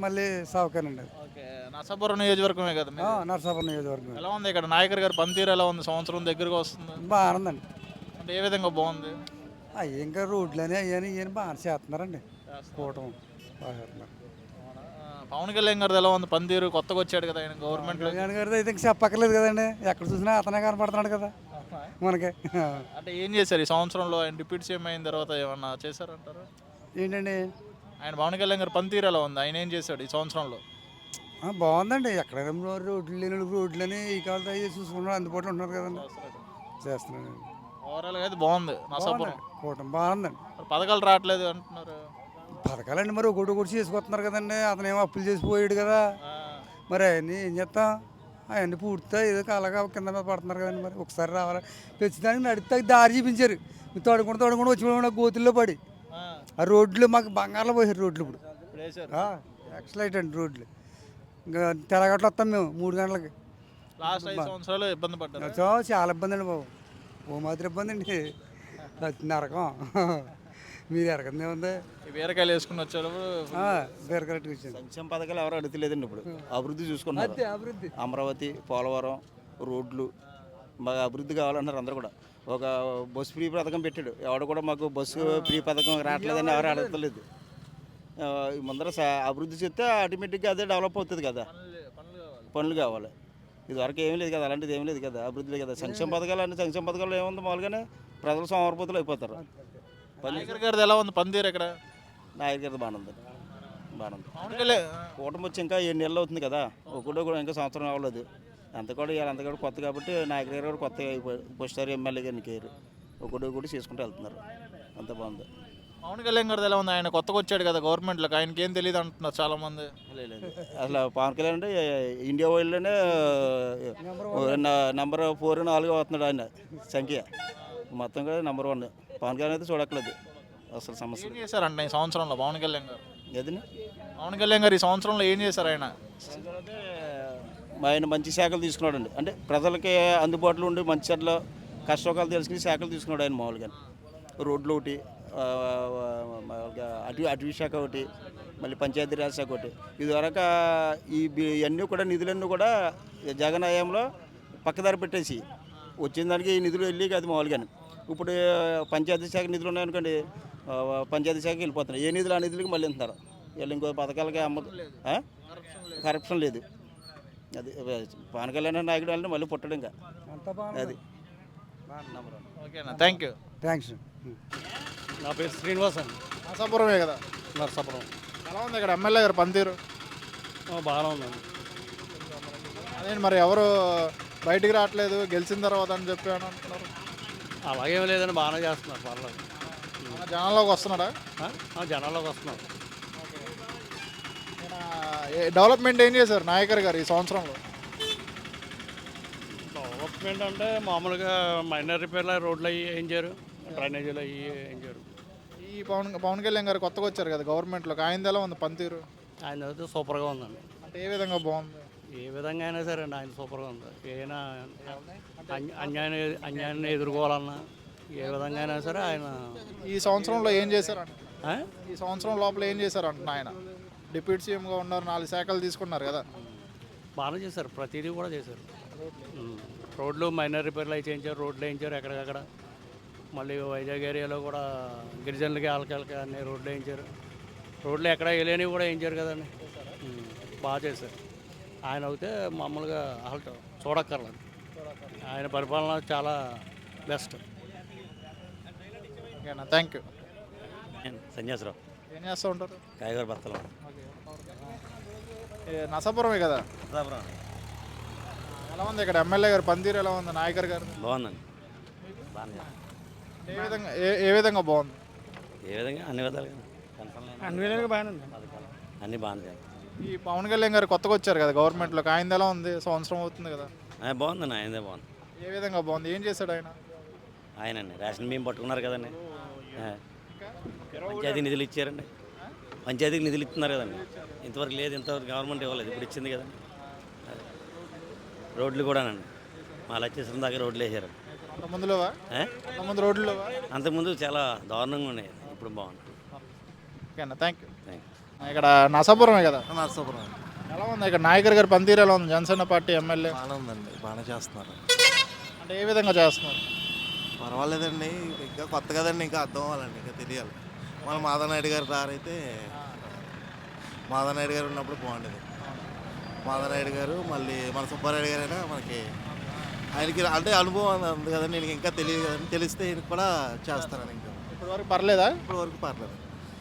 మళ్ళీ సావుకానండి. ఓకే, నర్సాపురం నియోజకవర్గమే కదా మీది? నర్సాపురం నియోజకవర్గం. ఎలా ఉంది ఇక్కడ నాయకర్ గారి పనితీరు ఎలా ఉంది? సంవత్సరం దగ్గరగా వస్తుంది. బాగానే ఉందండి. అంటే ఏ విధంగా బాగుంది? ఇంకా రోడ్లని అయ్యని బాగా చేస్తున్నారండి. కూటమి బాగా చేస్తున్నారు. పవన్ కళ్యాణ్ గారిది ఎలా ఉంది పనితీరు? కొత్తగా వచ్చాడు కదా ఆయన గవర్నమెంట్. కళ్యాణ్ గారిది అయితే ఇంకా చెప్పక్కర్లేదు కదండి. ఎక్కడ చూసినా అతనే కనపడుతున్నాడు కదా మనకి. అంటే ఏం చేశారు ఈ సంవత్సరంలో? ఆయన డిప్యూటీ సీఎం అయిన తర్వాత ఏమన్నా చేశారంటారు? ఏంటండి ఆయన పవన్ కళ్యాణ్ గారి పనితీరు ఎలా ఉంది? ఆయన ఏం చేశాడు ఈ సంవత్సరంలో? బాగుందండి. ఎక్కడైనా రోడ్లు లేని రోడ్లని ఈ కాలంలో అవి చూసుకుంటున్నారు, అందుబాటులో ఉంటున్నారు కదండి, చేస్తున్నాడు. ఓవరాల్గా అయితే బాగుంది నర్సాపురం. కూటమి బాగుందండి. పథకాలు రావట్లేదు అంటున్నారు. పథకాలండి మరి ఒకటి చేసుకొస్తున్నారు కదండి. అతను ఏమో అప్పులు చేసిపోయాడు కదా, మరి అవన్నీ ఏం చేస్తాం? అవన్నీ పూర్తిగా ఏదో అలాగా కింద మీద పడుతున్నారు కదండి. మరి ఒకసారి రావాలి ప్రతిదానికి నడితే దారి చూపించారు. తోడుకుండా వచ్చి గోతుల్లో పడి ఆ రోడ్లు మాకు బంగారంలో పోయారు రోడ్లు. ఇప్పుడు ఎక్సలైట్ అండి రోడ్లు. ఇంకా తెల్లగట్లు వస్తాం మేము 3 గంటలకి. లాస్ట్ 5 సంవత్సరాలు ఇబ్బంది పడ్డారు. చాలా ఇబ్బంది అండి బాబు, ఓ మాత్రం ఇబ్బంది అండి, నరకం. మీరు ఎరకందే ఉంది. బీరకాయలు వేసుకుని వచ్చారు. బీరకాయలు వచ్చాను. సంక్షేమ పథకాలు ఎవరు అడుగుతలేదండి. ఇప్పుడు అభివృద్ధి చూసుకున్నారు. అభివృద్ధి అమరావతి, పోలవరం, రోడ్లు బాగా అభివృద్ధి కావాలన్నారు అందరూ కూడా. ఒక బస్సు ఫ్రీ పథకం పెట్టాడు. ఎవడు కూడా మాకు బస్సు ఫ్రీ పథకం రావట్లేదని ఎవరు అడగలేదు. ముందర అభివృద్ధి చేస్తే ఆటోమేటిక్గా అదే డెవలప్ అవుతుంది కదా. పనులు కావాలి. ఇదివరకు ఏమీ లేదు కదా, అలాంటిది ఏమీ లేదు కదా, అభివృద్ధి లేదు కదా. సంక్షేమ పథకాలు అంటే సంక్షేమ పథకాలు ఏముంది, మామూలుగానే ప్రజలు సోమరిపోతులు అయిపోతారు. నాయకర్ గారిది ఎలా ఉంది పనితీరు ఇక్కడ? నాయకర్ గారిది బాగానే ఉంది. కూటమి వచ్చి ఇంకా 7 నెలలు అవుతుంది కదా, ఒకటి కూడా ఇంకా సంవత్సరం అవ్వలేదు. అంత కూడా కొత్త కాబట్టి నాయకర్ గారు కూడా కొత్తగా పోస్టార్ ఎమ్మెల్యే గారిని కేరు ఒకటి చేసుకుంటూ వెళ్తున్నారు. అంత బాగుంది. పవన్ కళ్యాణ్ గారిది ఎలా ఉంది? ఆయన కొత్తగా వచ్చాడు కదా గవర్నమెంట్లోకి, ఆయనకి ఏం తెలియదు అంటున్నారు చాలా మంది. అసలు పవన్ కళ్యాణ్ అంటే ఇండియా వైడ్లోనే నెంబర్ 4, 4 అవుతున్నాడు ఆయన సంఖ్య. మొత్తం కూడా నెంబర్ 1. పవన్ కళ్యాణ్ అయితే చూడట్లేదు అసలు సమస్య. ఏం చేశారంట ఈ సంవత్సరంలో పవన్ కళ్యాణ్ గారు? ఏదని పవన్ కళ్యాణ్ గారు ఈ సంవత్సరంలో ఏం చేశారు? ఆయన మంచి శాఖలు తీసుకున్నాడండి. అంటే ప్రజలకి అందుబాటులో ఉండి మంచి చెడ్ల కష్టకాలు తెలుసుకుని శాఖలు తీసుకున్నాడు ఆయన. మామూలుగా రోడ్లు ఒకటి, అటవీ శాఖ ఒకటి, మళ్ళీ పంచాయతీరాజ్ శాఖ ఒకటి. ఇదివరకు ఇవన్నీ కూడా నిధులన్నీ కూడా జగన్ హయాంలో పక్కదారి పెట్టేసి వచ్చిన దానికి ఈ నిధులు వెళ్ళి కాదు మామూలుగానే. ఇప్పుడు పంచాయతీ శాఖ నిధులు ఉన్నాయనుకోండి, పంచాయతీ శాఖకి వెళ్ళిపోతున్నాయి. ఏ నిధులు ఆ నిధులకి మళ్ళీ వెళ్తున్నారు. వీళ్ళు ఇంకో పథకాలకి కరప్షన్ లేదు. అది పవన్ కళ్యాణ్ నాయకుడు అంటే మళ్ళీ పుట్టడు ఇంకా. అది ఓకేనా, థ్యాంక్ యూ. థ్యాంక్స్. నా పేరు శ్రీనివాస్ అండి. నర్సాపురమే కదా? నర్సాపురం. ఎలా ఉంది ఇక్కడ ఎమ్మెల్యే గారు పనితీరు? బాగానే ఉందండి. అదే మరి ఎవరు బయటికి రావట్లేదు గెలిచిన తర్వాత అని చెప్పి అని అంటున్నారు. అలాగేం లేదండి, బాగానే చేస్తున్నారు, పర్లేదు. జనాల్లోకి వస్తున్నాడా? జనాల్లోకి వస్తున్నారు. డెవలప్మెంట్ ఏం చేశారు నాయకర్ గారు ఈ సంవత్సరంలో? డెవలప్మెంట్ అంటే మామూలుగా మైనర్ రిపేర్లు, రోడ్లు అవి వేయించారు, డ్రైనేజీలు అవి వేయించారు. ఈ పవన్ కళ్యాణ్ గారు కొత్తగా వచ్చారు కదా గవర్నమెంట్లోకి, ఆయనది ఎలా ఉంది పనితీరు? ఆయన అయితే సూపర్గా ఉందండి. అంటే ఏ విధంగా బాగుంది? ఏ విధంగా అయినా సరే అండి ఆయన సూపర్గా ఉంది. ఏదైనా అన్యాయాన్ని ఎదుర్కోవాలన్నా ఏ విధంగా అయినా సరే ఆయన ఈ సంవత్సరంలో ఏం చేశారంట? ఈ సంవత్సరం లోపల ఏం చేశారంట ఆయన? డిప్యూటీ సీఎంగా ఉన్నారు, 4 శాఖలు తీసుకున్నారు కదా. బాగానే చేశారు, ప్రతిదీ కూడా చేశారు. రోడ్లు మైనర్ రిపేర్లు అవి చేయించారు, రోడ్లు వేయించారు ఎక్కడికక్కడ. మళ్ళీ వైజాగ్ ఏరియాలో కూడా గిరిజనులకి వాళ్ళకి అన్ని రోడ్లు వేయించారు. రోడ్లు ఎక్కడ వేయలేనివి కూడా వేయించారు కదండి. బాగా చేశారు. ఆయన అయితే మామూలుగా అసలు చూడక్కర్లేదు. ఆయన పరిపాలన చాలా బెస్ట్. ఓకేనా, థ్యాంక్ యూ. సన్యాసరావు. ఏం చేస్తూ ఉంటారు? కాయగూర బత్తలు. నర్సాపురమే కదా? నర్సాపురం. ఎలా ఉంది ఇక్కడ ఎమ్మెల్యే గారు పనితీరు ఎలా ఉంది? నాయకర్ గారు బాగుందండి. బాగా ఏ విధంగా బాగుంది? ఏ విధంగా అన్ని విధాలుగా అన్ని విధాలుగా బాగానే ఉంది. అన్నీ బాగుంది. ఈ పవన్ కళ్యాణ్ గారు కొత్తగా వచ్చారు కదా గవర్నమెంట్లోకి, ఆయన ఎలా ఉంది? సంవత్సరం అవుతుంది కదా. బాగుందండి, ఆయనదే బాగుంది. ఏ విధంగా బాగుంది? ఏం చేశాడు ఆయన? ఆయనండి రేషన్ బియ్యం పట్టుకున్నారు కదండి, పంచాయతీ నిధులు ఇచ్చారండి, పంచాయతీకి నిధులు ఇస్తున్నారు కదండి. ఇంతవరకు లేదు, ఇంతవరకు గవర్నమెంట్ ఇవ్వలేదు, ఇప్పుడు ఇచ్చింది కదండి. రోడ్లు కూడానండి మాలు వచ్చేసిన దాకా రోడ్లు వేసారు. అంతకుముందు చాలా దారుణంగా ఉన్నాయి, ఇప్పుడు బాగుంది. ఓకేనా, థ్యాంక్ యూ. ఇక్కడ నరసాపురమే కదా? నరసాపురం. ఎలా ఉంది ఇక్కడ నాయకర్ గారి పనితీరు ఎలా ఉంది? జనసేన పార్టీ ఎమ్మెల్యే బాగానే ఉందండి, బాగానే చేస్తున్నారు. అంటే ఏ విధంగా చేస్తున్నారు? పర్వాలేదండి, ఇంకా కొత్త కదండి, ఇంకా అర్థం అవ్వాలండి, ఇంకా తెలియాలి. మన మాధవనాయుడు గారు రారైతే, మాధవనాయుడు గారు ఉన్నప్పుడు బాగుండేది. మాధవనాయుడు గారు మళ్ళీ మన సుబ్బారాయుడు గారైనా మనకి ఆయనకి అంటే అనుభవం ఉంది కదండి, నేను ఇంకా తెలియదు కదండి, తెలిస్తే ఈయనకి కూడా చేస్తానని. ఇంకా ఇప్పటివరకు పర్లేదా? ఇప్పటివరకు పర్లేదు.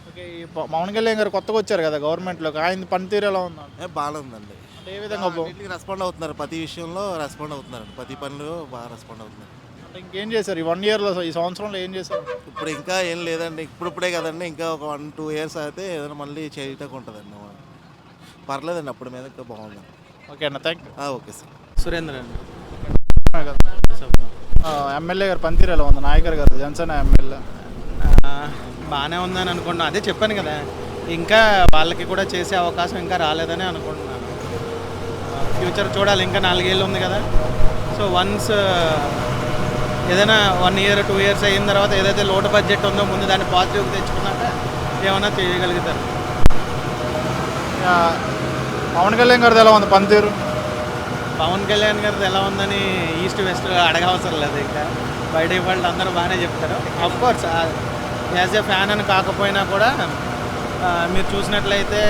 ఓకే, ఈ పవన్ కళ్యాణ్ గారు కొత్తగా వచ్చారు కదా గవర్నమెంట్లోకి, ఆయన పనితీరు ఎలా ఉందండి? బాగానే ఉందండి. అంటే ఏ విధంగా రెస్పాండ్ అవుతున్నారు, ప్రతి విషయంలో రెస్పాండ్ అవుతున్నారు, ప్రతి పనిలో బాగా రెస్పాండ్ అవుతున్నారు. అంటే ఇంకేం చేశారు ఈ 1 ఇయర్లో, ఈ సంవత్సరంలో ఏం చేశారు? ఇప్పుడు ఇంకా ఏం లేదండి, ఇప్పుడే కదండి, ఇంకా ఒక 1-2 ఇయర్స్ అయితే ఏదైనా మళ్ళీ చేయటం ఉంటుందండి. పర్లేదండి, అప్పుడు మీద ఇంకా బాగుందండి. ఓకే అన్న, thank you. Okay sir. Surendra అండి. ఎమ్మెల్యే గారు పనితీరు ఎలా ఉంది? నాయకర్ గారు జనసేన ఎమ్మెల్యే బాగానే ఉందని అనుకుంటున్నాను. అదే చెప్పాను కదా, ఇంకా వాళ్ళకి కూడా చేసే అవకాశం ఇంకా రాలేదని అనుకుంటున్నాను. ఫ్యూచర్ చూడాలి, ఇంకా 4 ఏళ్ళు ఉంది కదా. సో వన్స్ ఏదైనా 1 ఇయర్ 2 ఇయర్స్ అయిన తర్వాత ఏదైతే లోటు బడ్జెట్ ఉందో ముందు దాన్ని పాజిటివ్గా తెచ్చుకున్నాక ఏమైనా చేయగలుగుతారు. పవన్ కళ్యాణ్ గారిది ఎలా ఉంది పనితీరు? పవన్ కళ్యాణ్ గారిది ఎలా ఉందని ఈస్ట్ వెస్ట్ అడగవసరం లేదు, ఇంకా బయట వాళ్ళు అందరూ బాగానే చెప్తారు. అఫ్కోర్స్ యాజ్ ఏ ఫ్యాన్ అని కాకపోయినా కూడా మీరు చూసినట్లయితే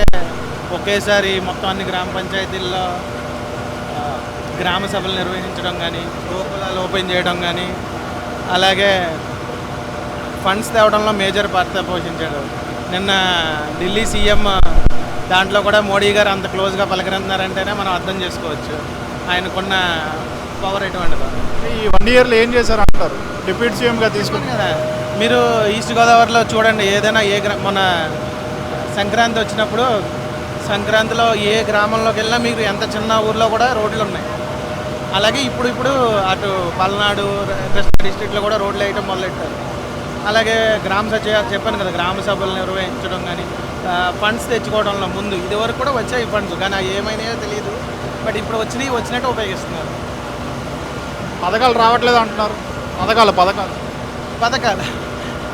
ఒకేసారి మొత్తం అన్ని గ్రామ పంచాయతీల్లో గ్రామ సభలు నిర్వహించడం కానీ, గోకులాలు ఓపెన్ చేయడం కానీ, అలాగే ఫండ్స్ తేవడంలో మేజర్ పాత్ర పోషించాడు. నిన్న ఢిల్లీ సీఎం దాంట్లో కూడా మోడీ గారు అంత క్లోజ్గా పలకరించారంటేనే మనం అర్థం చేసుకోవచ్చు ఆయనకున్న పవర్ ఎటువంటిదో. ఈ 1 ఇయర్లో ఏం చేశారు అంటారు డిప్యూటీ సీఎంగా తీసుకుని కదా? మీరు ఈస్ట్ గోదావరిలో చూడండి, ఏదైనా మన సంక్రాంతి వచ్చినప్పుడు సంక్రాంతిలో ఏ గ్రామంలోకి వెళ్ళినా మీకు ఎంత చిన్న ఊర్లో కూడా రోడ్లు ఉన్నాయి. అలాగే ఇప్పుడు అటు పల్నాడు కృష్ణా డిస్ట్రిక్ట్లో కూడా రోడ్లు వేయటం మొదలెట్టారు. అలాగే చెప్పాను కదా, గ్రామ సభలు నిర్వహించడం కానీ, ఫండ్స్ తెచ్చుకోవడంలో ముందు ఇదివరకు కూడా వచ్చాయి ఫండ్స్, కానీ అవి ఏమైనాయో తెలియదు. బట్ ఇప్పుడు వచ్చినట్టు ఉపయోగిస్తున్నారు. పథకాలు రావట్లేదు అంటున్నారు.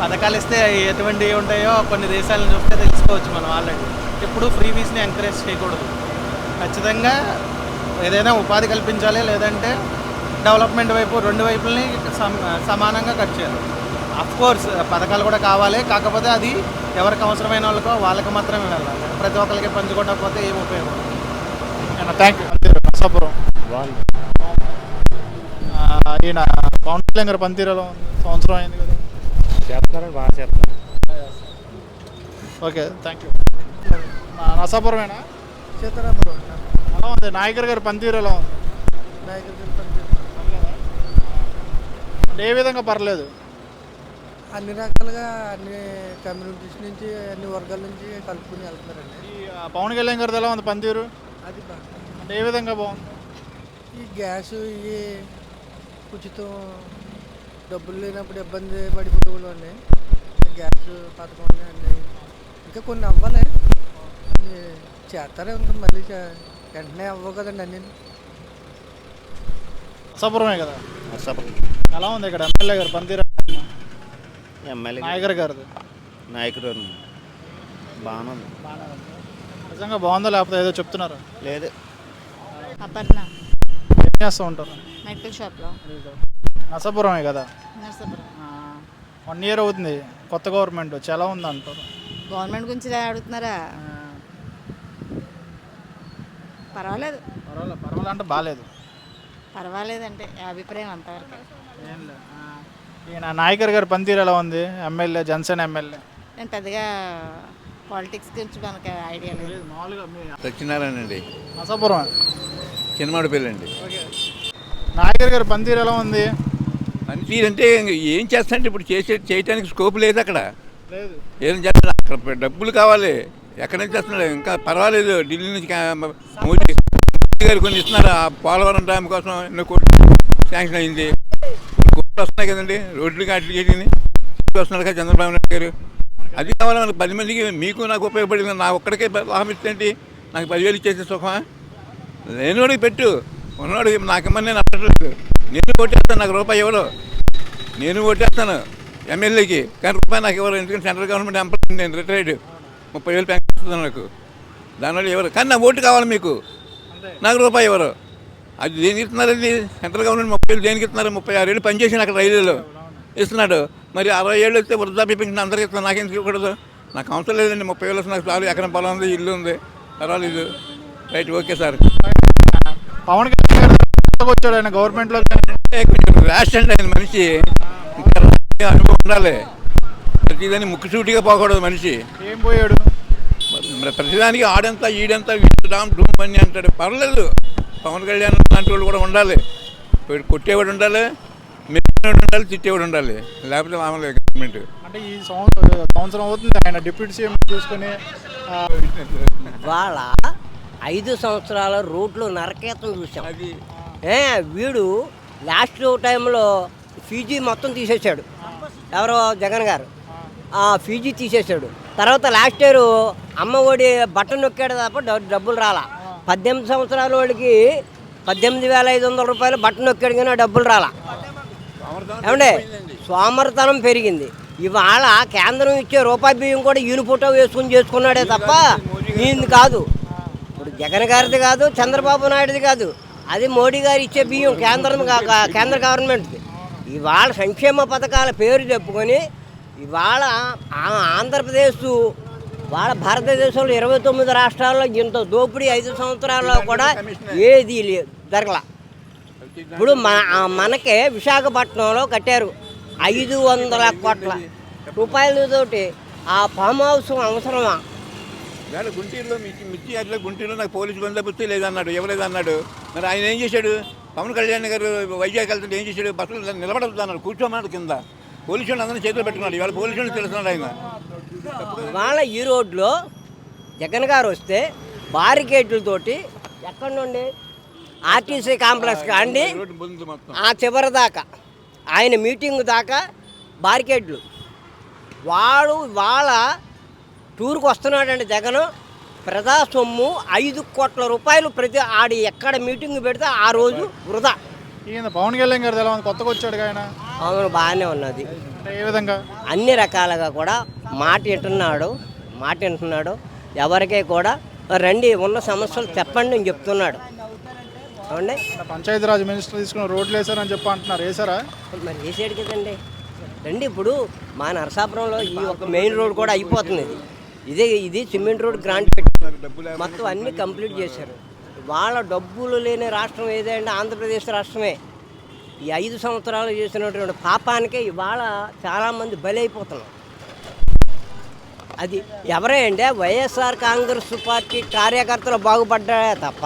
పథకాలు ఇస్తే ఎటువంటివి ఉంటాయో కొన్ని దేశాలను చూస్తే తెలుసుకోవచ్చు మనం ఆల్రెడీ. ఎప్పుడు ఫ్రీబీస్ని ఎంకరేజ్ చేయకూడదు. ఖచ్చితంగా ఏదైనా ఉపాధి కల్పించాలి, లేదంటే డెవలప్మెంట్ వైపు 2 వైపులని సమానంగా ఖర్చు చేయాలి. అఫ్కోర్స్ పథకాలు కూడా కావాలి, కాకపోతే అది ఎవరికి అవసరమైన వాళ్ళకో వాళ్ళకి మాత్రమే వెళ్ళాలి. ప్రతి ఒక్కరికి పంచుకోకపోతే ఏం ఉపయోగం. Thank you. నరసాపురం ఈయన పవన్ కళ్యాణ్ గారి పనితీరులో సంవత్సరం అయింది కదా, చేస్తున్నారు, బాగా చేస్తున్నారు. Okay, thank you. నరసాపురమేనా? ఎలా ఉంది నాయకర్ గారి పనితీరు ఎలా ఉంది? అంటే ఏ విధంగా పర్లేదు? అన్ని రకాలుగా అన్ని కమ్యూనిటీస్ నుంచి అన్ని వర్గాల నుంచి కలుపుకుని వెళ్తున్నారండి. ఈ పవన్ కళ్యాణ్ గారిది ఎలా ఉంది పనితీరు? అది బాగా అంటే ఏ విధంగా బాగుంది? ఈ గ్యాస్ ఇవి ఉచితం, డబ్బులు లేనప్పుడు ఇబ్బంది పడిపోయేవాళ్ళు అండి. గ్యాస్ పథకం అన్నీ ఇంకా కొన్ని అవ్వాలి, చేస్తారే ఇంకా మళ్ళీ వెంటనే అవ్వవు కదండి అన్నీ. నరసాపురమే కదా? నరసాపురం. ఎలా ఉంది ఇక్కడ ఎమ్మెల్యే గారు పనితీరు? ఎమ్మెల్యే నాయకర్ గారిది నాయకుడు బాగానే ఉంది. నిజంగా బాగుందో లేకపోతే ఏదో చెప్తున్నారు? లేదు. అపర్ణ ఏం చేస్తూ ఉంటారు? మెడికల్ షాప్లో. నరసాపురమే కదా? నరసాపురం. 1 ఇయర్ అవుతుంది కొత్త గవర్నమెంట్ వచ్చి, ఎలా ఉంది అంటారు? గవర్నమెంట్ గురించి అడుగుతున్నారా? పర్వాలేదు. పర్వాలేదు అంటే బాగాలేదు? పర్వాలేదంటే అభిప్రాయం అంతవరకు. ఏం లేదు. ఈయన నాయకర్ గారి పనితీరు ఎలా ఉంది? MLA, Janasena MLA. నేను పెద్దగా పాలిటిక్స్ గురించి మనకి ఐడియా లేదు. మామూలుగా సత్యనారాయణ అండి, నరసాపురం చిన్నమాడిపల్లి అండి. నాయకర్ గారి పనితీరు ఎలా ఉంది? పనితీరు అంటే ఏం చేస్తాంటే ఇప్పుడు చేయడానికి స్కోప్ లేదు అక్కడ. లేదు. ఏం చేస్తా, అక్కడ డబ్బులు కావాలి, ఎక్కడి నుంచి వస్తున్నాడు ఇంకా పర్వాలేదు. ఢిల్లీ నుంచి మోదీ గారు కొన్ని ఇస్తున్నారు. ఆ పోలవరం డ్యామ్ కోసం ఎన్నో కోట్లు శాంక్షన్ అయింది. కోట్లు వస్తున్నాయి కదండి రోడ్లు అట్లకి వస్తున్నారు కదా చంద్రబాబు నాయుడు గారు. అది కావాలి మనకు 10 మందికి. మీకు నాకు ఉపయోగపడింది. నా ఒక్కడికే లాభం ఇస్తుంటే నాకు 10,000 ఇచ్చేసే సుఖమా? లేనివాడికి పెట్టు, ఉన్నవాడికి నాకేమన్నా నేను అడగట్లేదు. నేను ఓటేస్తాను, నాకు రూపాయి ఎవరు, నేను ఓటేస్తాను ఎమ్మెల్యేకి, కానీ రూపాయి నాకు ఎవరు. ఎందుకంటే సెంట్రల్ గవర్నమెంట్ ఎంప్లాయీ, నేను రిటైర్డ్, 30,000 పెన్షన్ వస్తుంది నాకు. దానివల్ల ఎవరు, కానీ నా ఓటు కావాలి మీకు, నాకు రూపాయి ఎవరు. అది దేనికి ఇస్తున్నారండి? సెంట్రల్ గవర్నమెంట్ 30,000 దేనికి ఇస్తున్నారు? 36 ఏళ్ళు పనిచేసాను అక్కడ రైల్వేలో, ఇస్తున్నాడు. మరి 60 ఏళ్ళు వస్తే వృద్ధాప్య పెన్షన్ అందరికీ ఇస్తున్నాను, నాకెందుకు ఇవ్వకూడదు? నాకు అవసరం లేదండి. 30,000 వస్తుంది నాకు చాలు. ఎకరం పొలం ఉంది, ఇల్లు ఉంది, పర్వాలేదు. Right, okay sir. Pawan Kalyan గారు వచ్చాడు ఆయన గవర్నమెంట్లో. కొంచెం ర్యాష్ అండి ఆయన మనిషి. ఇంకా అనుభవం ఉండాలి. ప్రతిదాన్ని ముక్కుసూటిగా పోకూడదు మనిషి. ఏం పోయాడు? ప్రతిదానికి ఆడంతా ఈడంతా డామ్ డూమ్ అని అంటాడు. పర్లేదు, పవన్ కళ్యాణ్ లాంటి వాళ్ళు కూడా ఉండాలి. కొట్టేవాడు ఉండాలి, మెచ్చేవాడు ఉండాలి, తిట్టేవాడు ఉండాలి. లేకపోతే మామూలు గవర్నమెంట్. అంటే ఈ సంవత్సరం అవుతుంది ఆయన డిప్యూటీ సీఎం చూసుకుని. వాళ్ళ 5 సంవత్సరాల రోడ్లు నరకేతం చూసాం. వీడు లాస్ట్ టైంలో ఫీజీ మొత్తం తీసేశాడు. ఎవరో జగన్ గారు ఫీజీ తీసేశాడు. తర్వాత లాస్ట్ ఇయర్ అమ్మ ఒడి బట్టన్ నొక్కాడు తప్ప డబ్బులు రాలా. 18 సంవత్సరాల వాడికి 18,500 రూపాయలు బట్టన్ నొక్కాడు కానీ డబ్బులు రాలా. ఏమంటే సోమరితనం పెరిగింది. ఇవాళ కేంద్రం ఇచ్చే రూపాయి బియ్యం కూడా ఈయన ఫోటో వేసుకుని చేసుకున్నాడే తప్ప ఈయనది కాదు. ఇప్పుడు జగన్ గారిది కాదు, చంద్రబాబు నాయుడుది కాదు, అది మోడీ గారు ఇచ్చే బియ్యం కేంద్ర గవర్నమెంట్ది. ఇవాళ సంక్షేమ పథకాల పేరు చెప్పుకొని ఇవాళ ఆంధ్రప్రదేశ్ వాళ్ళ భారతదేశంలో 29 రాష్ట్రాల్లో ఇంత దోపిడీ 5 సంవత్సరాల్లో కూడా ఏది జరగల. ఇప్పుడు మనకే విశాఖపట్నంలో కట్టారు 500 కోట్ల రూపాయలతోటి ఆ ఫామ్ హౌస్ అవసరమా? గుంటూరులో మిర్చి అట్లా గుంటూరులో నాకు పోలీసు బందోబస్తు లేదన్నాడు, ఇవ్వలేదన్నాడు. మరి ఆయన ఏం చేశాడు? పవన్ కళ్యాణ్ గారు వైజాగ్ వెళ్తుంటే ఏం చేశాడు? బస్సులు నిలబడతాడు, కూర్చోమన్నాడు కింద. పోలీసు వాళ్ళు అందరినీ చేతులు పెట్టుకున్నాడు. ఇవాళ పోలీసు వాళ్ళు తెలుస్తున్నాడు ఆయన. ఇవాళ ఈ రోడ్లో జగన్ గారు వస్తే బారికేడ్లతోటి ఎక్కడి నుండి ఆర్టీసీ కాంప్లెక్స్ కాండి ఆ చివరి దాకా ఆయన మీటింగ్ దాకా బారికేడ్లు. వాడు వాళ్ళ టూర్కి వస్తున్నాడండి జగన్. ప్రజా సొమ్ము 5 కోట్ల రూపాయలు ప్రతి ఆడి ఎక్కడ మీటింగ్ పెడితే ఆ రోజు వృధా. ఈయన పవన్ కళ్యాణ్ గారు ఎలా ఉంది? కొత్తగా వచ్చాడు ఆయన. అవును, బాగానే ఉన్నది. ఏ విధంగా? అన్ని రకాలుగా కూడా మాట వింటున్నాడు. ఎవరికీ కూడా రండి ఉన్న సమస్యలు చెప్పండి అని చెప్తున్నాడు. అవునండి. పంచాయతీరాజ్ మినిస్టర్ తీసుకున్న రోడ్లు వేసారని చెప్పి అంటున్నారు. వేసారా? మరి వేసాడు కదండి. రండి, ఇప్పుడు మా నరసాపురంలో ఈ ఒక మెయిన్ రోడ్ కూడా అయిపోతుంది. ఇది సిమెంట్ రోడ్ గ్రాంట్ పెట్టి మొత్తం అన్నీ కంప్లీట్ చేశారు. వాళ్ళ డబ్బులు లేని రాష్ట్రం ఏదంటే ఆంధ్రప్రదేశ్ రాష్ట్రమే. ఈ 5 సంవత్సరాలు చేసినటువంటి పాపానికే ఇవాళ చాలామంది బలైపోతున్నారు. అది ఎవరే అంటే వైఎస్ఆర్ కాంగ్రెస్ పార్టీ కార్యకర్తలు బాగుపడ్డారే తప్ప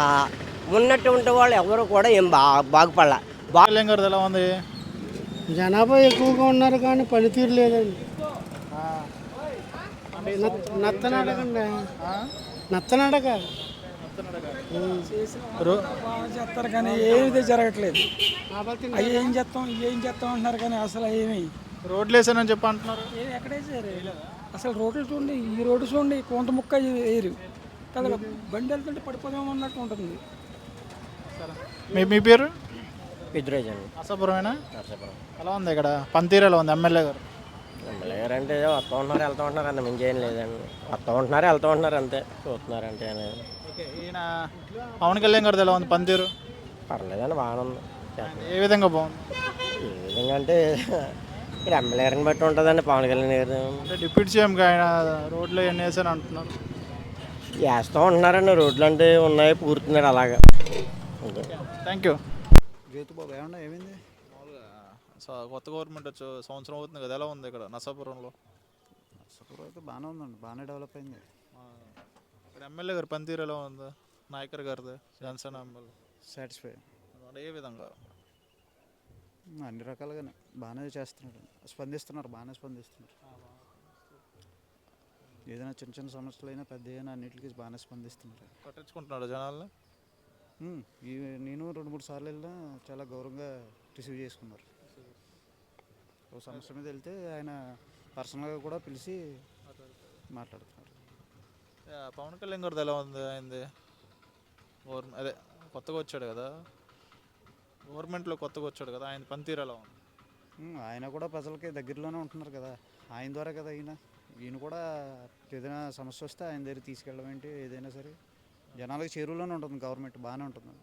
ఉన్నటువంటి వాళ్ళు ఎవరు కూడా ఏం బాగుపడాల. బాగా ఎలా ఉంది? జనాభా ఎక్కువగా ఉన్నారు కానీ పనితీరు లేదండి. నత్తనడకండి, నత్తనడక చేస్తారు కానీ ఏది జరగట్లేదు. అవి ఏం చేస్తాం అంటున్నారు కానీ అసలు ఏమి రోడ్లు వేసానని చెప్పి అంటున్నారు. ఎక్కడేసారు అసలు? రోడ్లు చూడండి, ఈ రోడ్డు చూడండి, కొంత ముక్క వేరు కదా, బండి వెళ్తుంటే పడిపోదాం అన్నట్టు ఉంటుంది. మీ పేరు? పెద్దరాజు. నరసాపురమేనా? ఎలా ఉంది ఇక్కడ పనితీరు? ఎలా ఉంది ఎమ్మెల్యే గారు? ఎమ్మెల్యే గారు అంటే వస్తూ ఉంటున్నారు వెళ్తూ ఉంటున్నారు అంత మించేం లేదండి. వస్తూ ఉంటున్నారు వెళ్తూ ఉంటున్నారు అంతే, చూస్తున్నారు అంటే. ఈయన పవన్ కళ్యాణ్ గారిది ఎలా ఉంది పనితీరు? పర్లేదండి, బాగానే ఉంది. ఏ విధంగా బాగుంది? ఏ విధంగా అంటే ఇక్కడ ఎమ్మెల్యే గారిని బట్టి ఉంటుందండి. పవన్ కళ్యాణ్ గారు డిప్యూటీ సీఎంగా ఆయన రోడ్లు ఎన్ని వేసాను అంటున్నారు. వేస్తూ ఉంటున్నారండి, రోడ్లు అంటే ఉన్నాయి, పూర్తున్నాడు అలాగా. Thank you. జ్యోతిబాబు ఏమన్నా ఏమైంది? కొత్త గవర్నమెంట్ వచ్చి సంవత్సరం అవుతుంది కదా, ఎలా ఉంది ఇక్కడ నరసాపురంలో? నరసాపురం అయితే బాగానే ఉందండి, బాగానే డెవలప్ అయింది. ఇక్కడ ఎమ్మెల్యే గారు పనితీరు ఎలా ఉంది? నాయకర్ గారిది జనసేన ఎమ్మెల్యే సాటిస్ఫై ఏ విధంగా? అన్ని రకాలుగానే బాగానే చేస్తున్నాడు, స్పందిస్తున్నారు, బాగానే స్పందిస్తున్నారు. ఏదైనా చిన్న చిన్న సమస్యలు అయినా పెద్ద అయినా అన్నిటికీ బాగానే స్పందిస్తున్నారు. పట్టించుకుంటున్నాడు జనాల్ని. నేను 2-3 సార్లు వెళ్ళినా చాలా గౌరవంగా రిసీవ్ చేసుకున్నారు. ఓ సమస్య మీద వెళ్తే ఆయన పర్సనల్గా కూడా పిలిచి మాట్లాడుతున్నారు. పవన్ కళ్యాణ్ గారిది ఎలా ఉంది అయింది? అదే కొత్తగా వచ్చాడు కదా, గవర్నమెంట్లో కొత్తగా వచ్చాడు కదా, ఆయన పనితీరు ఎలా ఉంది? ఆయన కూడా ప్రజలకి దగ్గరలోనే ఉంటున్నారు కదా, ఆయన ద్వారా కదా ఈయన కూడా ఏదైనా సమస్య వస్తే ఆయన దగ్గర తీసుకెళ్ళడం ఏంటి, ఏదైనా సరే జనాలకు చేరువలోనే ఉంటుంది గవర్నమెంట్, బాగానే ఉంటుంది.